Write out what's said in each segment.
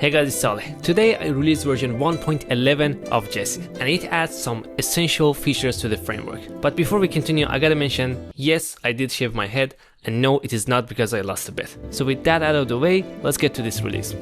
Hey guys, it's Saleh. Today I released version 1.11 of Jesse, and it adds some essential features to the framework. But before we continue, I gotta mention, yes, I did shave my head, and no, it is not because I lost a bet. So with that out of the way, let's get to this release.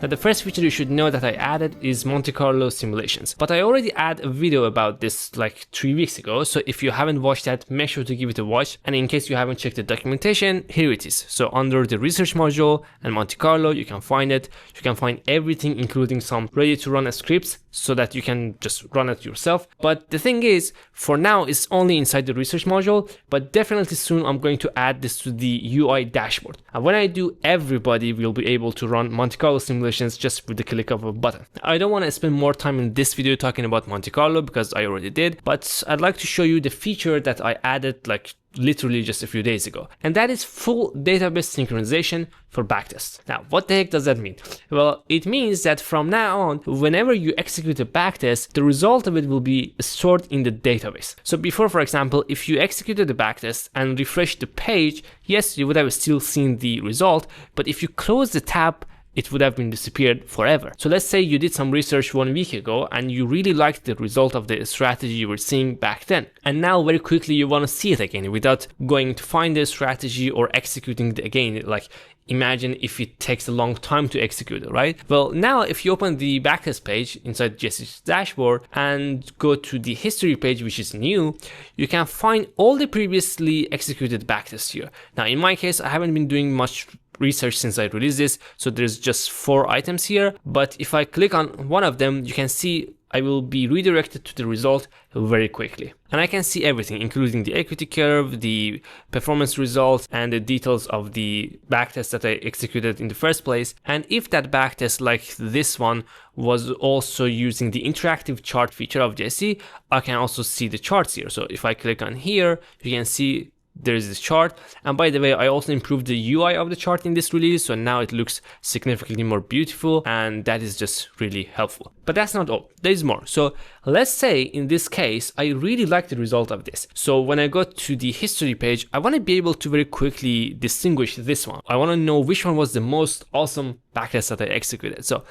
Now the first feature you should know that I added is Monte Carlo simulations, but I already had a video about this like 3 weeks ago, so if you haven't watched that, make sure to give it a watch, and in case you haven't checked the documentation, here it is. So under the research module and Monte Carlo, you can find it. You can find everything, including some ready to run scripts so that you can just run it yourself. But the thing is, for now it's only inside the research module, but definitely soon I'm going to add this to the UI dashboard. And when I do, everybody will be able to run Monte Carlo simulations just with the click of a button. I don't want to spend more time in this video talking about Monte Carlo because I already did, but I'd like to show you the feature that I added like literally just a few days ago, and that is full database synchronization for backtests. Now, what the heck does that mean? Well, it means that from now on, whenever you execute a backtest, the result of it will be stored in the database. So before, for example, if you executed the backtest and refreshed the page, yes, you would have still seen the result, but if you close the tab, it would have been disappeared forever. So let's say you did some research 1 week ago and you really liked the result of the strategy you were seeing back then. And now very quickly you want to see it again without going to find the strategy or executing it again. Like imagine if it takes a long time to execute it, right? Well, now if you open the backtest page inside Jesse's dashboard and go to the history page, which is new, you can find all the previously executed backtests here. Now, in my case, I haven't been doing much research since I released this, so there's just 4 items here, but if I click on one of them, you can see I will be redirected to the result very quickly. And I can see everything, including the equity curve, the performance results, and the details of the backtest that I executed in the first place. And if that backtest, like this one, was also using the interactive chart feature of Jesse, I can also see the charts here. So if I click on here, you can see there is this chart. And by the way, I also improved the UI of the chart in this release, so now it looks significantly more beautiful, and that is just really helpful. But that's not all, there is more. So let's say in this case, I really like the result of this. So when I go to the history page, I want to be able to very quickly distinguish this one. I want to know which one was the most awesome backtest that I executed. So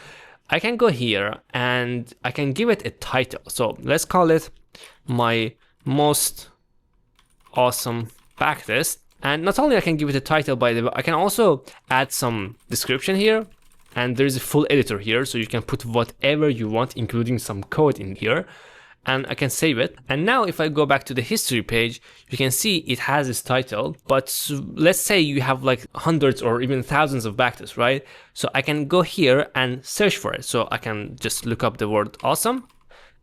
I can go here and I can give it a title. So let's call it my most awesome backtest. And not only I can give it a title, by the way, I can also add some description here, and there's a full editor here, so you can put whatever you want, including some code in here, and I can save it. And now if I go back to the history page, you can see it has this title, but let's say you have like hundreds or even thousands of backtests, right? So I can go here and search for it. So I can just look up the word awesome,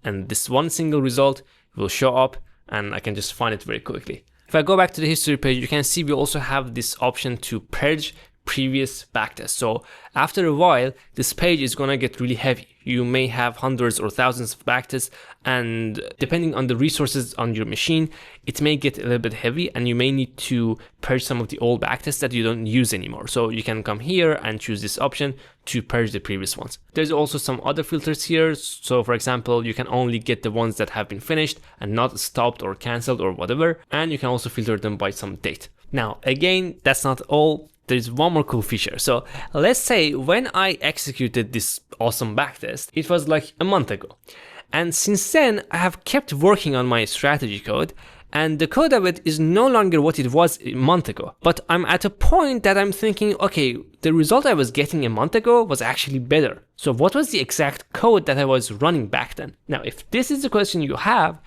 and this one single result will show up, and I can just find it very quickly. If I go back to the history page, you can see we also have this option to purge previous backtests. So after a while, this page is gonna get really heavy. You may have hundreds or thousands of backtests, and depending on the resources on your machine, it may get a little bit heavy, and you may need to purge some of the old backtests that you don't use anymore. So you can come here and choose this option to purge the previous ones. There's also some other filters here. So for example, you can only get the ones that have been finished and not stopped or canceled or whatever. And you can also filter them by some date. Now, again, that's not all. There's one more cool feature. So let's say when I executed this awesome backtest, it was like a month ago. And since then, I have kept working on my strategy code, and the code of it is no longer what it was a month ago. But I'm at a point that I'm thinking, okay, the result I was getting a month ago was actually better. So what was the exact code that I was running back then? Now, if this is the question you have,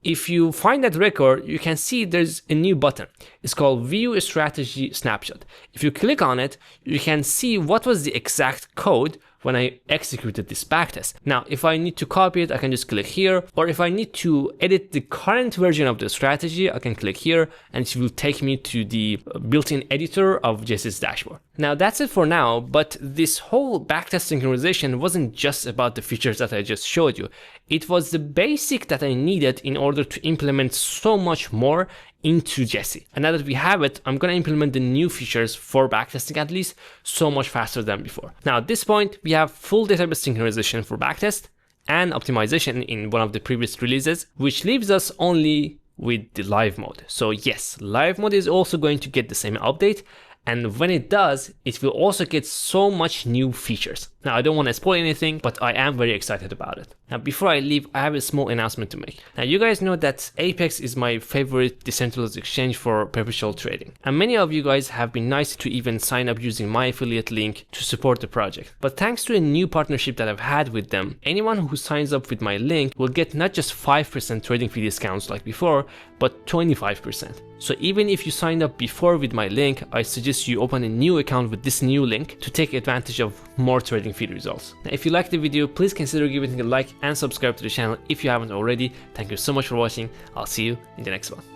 if you find that record, you can see there's a new button. It's called View Strategy Snapshot. If you click on it, you can see what was the exact code when I executed this backtest. Now, if I need to copy it, I can just click here, or if I need to edit the current version of the strategy, I can click here, and it will take me to the built-in editor of Jesse's dashboard. Now, that's it for now, but this whole backtest synchronization wasn't just about the features that I just showed you. It was the basic that I needed in order to implement so much more into Jesse. And now that we have it, I'm going to implement the new features for backtesting at least so much faster than before. Now at this point, we have full database synchronization for backtest and optimization in one of the previous releases, which leaves us only with the live mode. So yes, live mode is also going to get the same update, and when it does, it will also get so much new features. Now, I don't want to spoil anything, but I am very excited about it. Now, before I leave, I have a small announcement to make. Now, you guys know that Apex is my favorite decentralized exchange for perpetual trading. And many of you guys have been nice to even sign up using my affiliate link to support the project. But thanks to a new partnership that I've had with them, anyone who signs up with my link will get not just 5% trading fee discounts like before, but 25%. So even if you signed up before with my link, I suggest you open a new account with this new link to take advantage of more trading fee results. Now, if you liked the video, please consider giving it a like and subscribe to the channel if you haven't already. Thank you so much for watching. I'll see you in the next one.